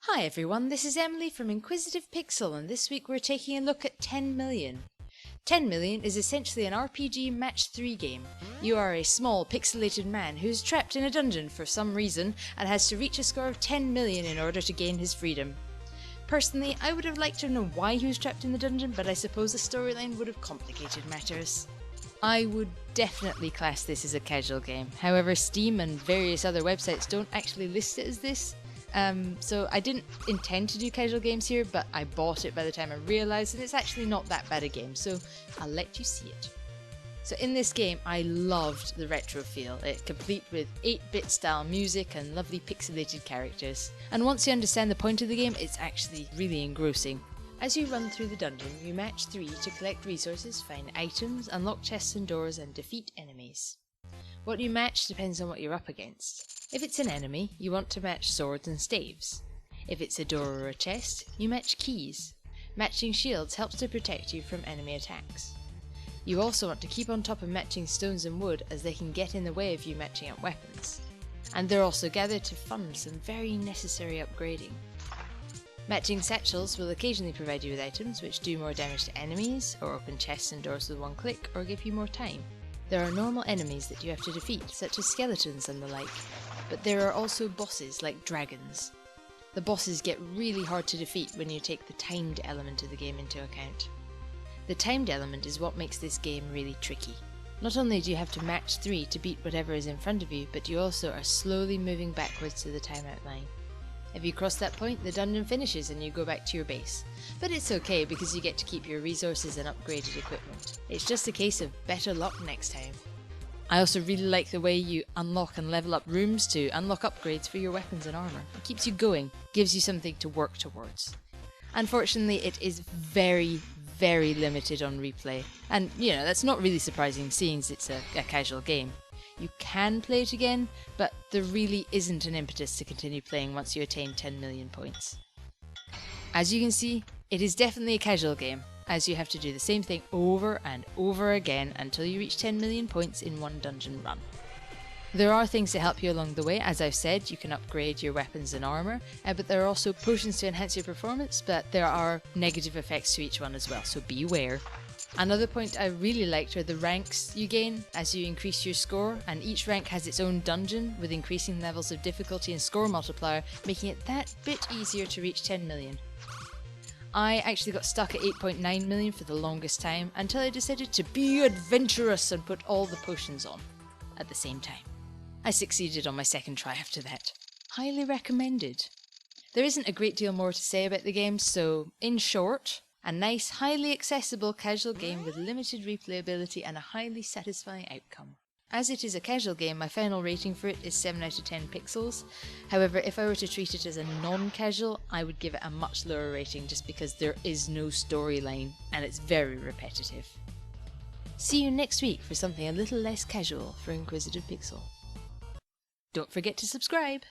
Hi everyone, this is Emily from Inquisitive Pixel, and this week we're taking a look at 10 Million. 10 Million is essentially an RPG Match 3 game. You are a small, pixelated man who's trapped in a dungeon for some reason and has to reach a score of 10 million in order to gain his freedom. Personally, I would have liked to know why he was trapped in the dungeon, but I suppose the storyline would have complicated matters. I would definitely class this as a casual game, however Steam and various other websites don't actually list it as this. So I didn't intend to do casual games here, but I bought it by the time I realised that it's actually not that bad a game, so I'll let you see it. So in this game I loved the retro feel, it complete with 8-bit style music and lovely pixelated characters. And once you understand the point of the game, it's actually really engrossing. As you run through the dungeon, you match 3 to collect resources, find items, unlock chests and doors, and defeat enemies. What you match depends on what you're up against. If it's an enemy, you want to match swords and staves. If it's a door or a chest, you match keys. Matching shields helps to protect you from enemy attacks. You also want to keep on top of matching stones and wood, as they can get in the way of you matching up weapons. And they're also gathered to fund some very necessary upgrading. Matching satchels will occasionally provide you with items which do more damage to enemies, or open chests and doors with one click, or give you more time. There are normal enemies that you have to defeat, such as skeletons and the like, but there are also bosses like dragons. The bosses get really hard to defeat when you take the timed element of the game into account. The timed element is what makes this game really tricky. Not only do you have to match 3 to beat whatever is in front of you, but you also are slowly moving backwards to the timeout line. If you cross that point, the dungeon finishes and you go back to your base. But it's okay because you get to keep your resources and upgraded equipment. It's just a case of better luck next time. I also really like the way you unlock and level up rooms to unlock upgrades for your weapons and armour. It keeps you going, gives you something to work towards. Unfortunately, it is very limited on replay. And that's not really surprising seeing as it's a casual game. You can play it again, but there really isn't an impetus to continue playing once you attain 10 million points. As you can see, it is definitely a casual game, as you have to do the same thing over and over again until you reach 10 million points in one dungeon run. There are things to help you along the way. As I've said, you can upgrade your weapons and armour, but there are also potions to enhance your performance, but there are negative effects to each one as well, so beware. Another point I really liked are the ranks you gain as you increase your score, and each rank has its own dungeon with increasing levels of difficulty and score multiplier, making it that bit easier to reach 10 million. I actually got stuck at 8.9 million for the longest time until I decided to be adventurous and put all the potions on at the same time. I succeeded on my second try after that. Highly recommended. There isn't a great deal more to say about the game, so in short, a nice, highly accessible casual game with limited replayability and a highly satisfying outcome. As it is a casual game, my final rating for it is 7 out of 10 pixels. However, if I were to treat it as a non-casual, I would give it a much lower rating just because there is no storyline and it's very repetitive. See you next week for something a little less casual for Inquisitive Pixel. Don't forget to subscribe!